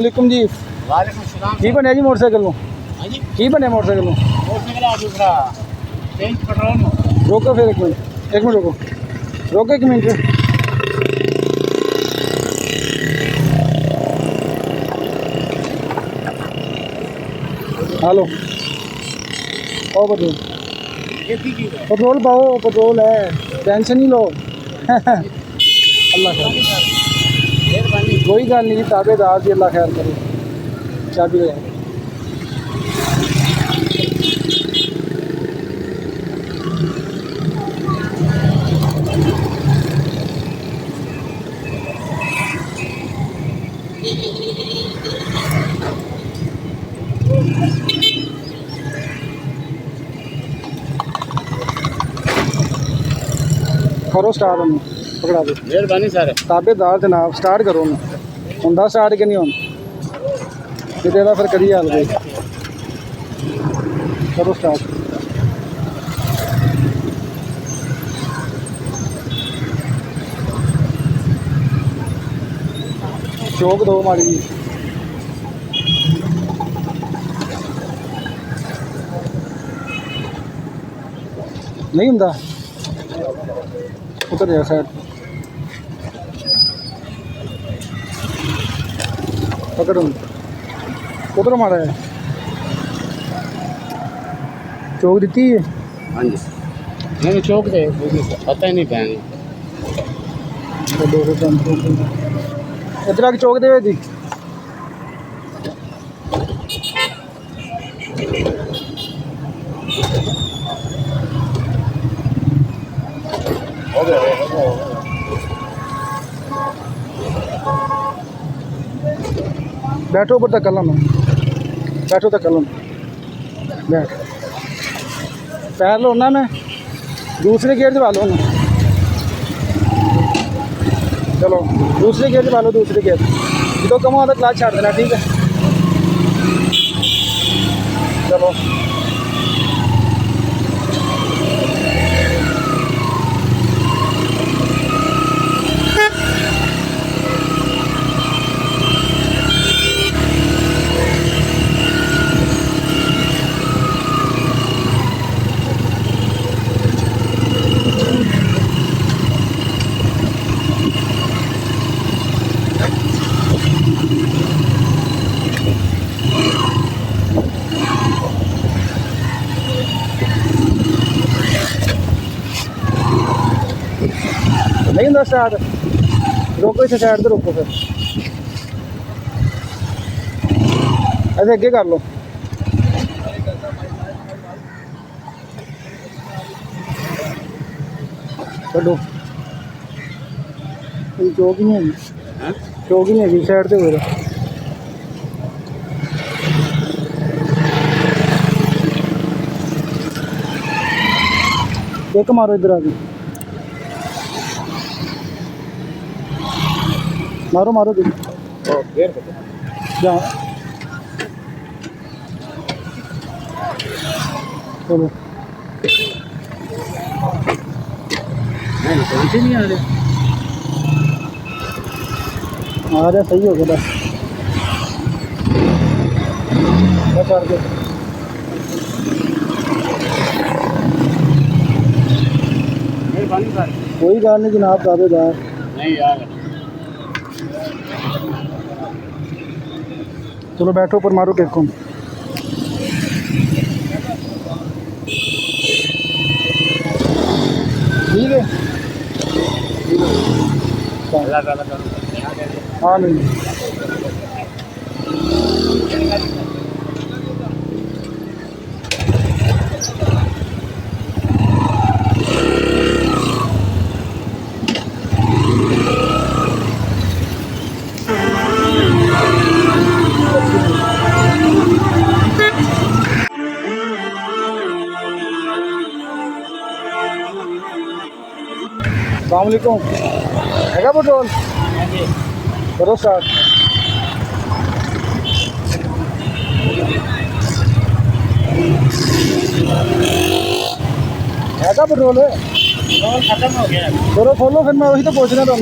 वालेकुम जी। वालेकुम सलाम। की बनया जी मोटरसाइकिल ਨੂੰ? ਹਾਂਜੀ की बनया मोटरसाइकिल ਨੂੰ? मोटरसाइकिल आ दूसरा चेंज पेट्रोल में रोको फिर एक मिनट रोको एक मिनट। हेलो पाओ पेट्रोल। ये की चीज़ है पेट्रोल पाओ, पेट्रोल है, टेंशन नहीं लो। अल्लाह खैर, मेहरबानी। कोई गल नहीं, ताबेदार जी, अल्लाह खैर करे। चाबी ले आओ। करो स्टार्ट उन्हें, पकड़ा दो। मेहरबानी सर। ताबेदार जनाब, स्टार्ट करो उन्हें। हुंदा स्टार्ट कि नहीं होना ये तेरा फिर करिए हाल गई। करो स्टार्ट। चौक दो माड़ी जी। नहीं हुंदा उतर जा साइड पकड़ उधर मारा है। चौक दी है। हाँ जी नहीं चौक दे पता ही नहीं पैन इधर आके चौक दे दी। हो गया बैठो ऊपर तक कलम, बैठो तक कलम, बैठ। पैर लो ना, मैं दूसरे गेयर से लो ना। चलो दूसरे गेयर से लो, दूसरे गेयर जो कम होता क्लास छाड़ देना, ठीक है। चलो नहीं होंगे स्टार्ट, रोको इसे साइड से रोको, फिर ऐसे अगे कर लो। चलो चौक ही नहीं है, चौक ही नहीं है, साइड से हो रहा। एक मारो इधर आगे, मारो मारो दी जा। चलो नहीं आ रहे आ रहा, सही हो गया बस आ गया। मेहरबानी सर। कोई गल नहीं जनाब, ताबेदार। नहीं यार चलो बैठो ऊपर, मारो केक को। ठीक है अल्लाह ताला करो। हाँ नहीं अस्सलाम वालेकुम। है पेट्रोल? करो स्टार्ट। है पेट्रोल? खत्म हो गया। करो खोलो, फिर मैं वही तो पूछ रहा था।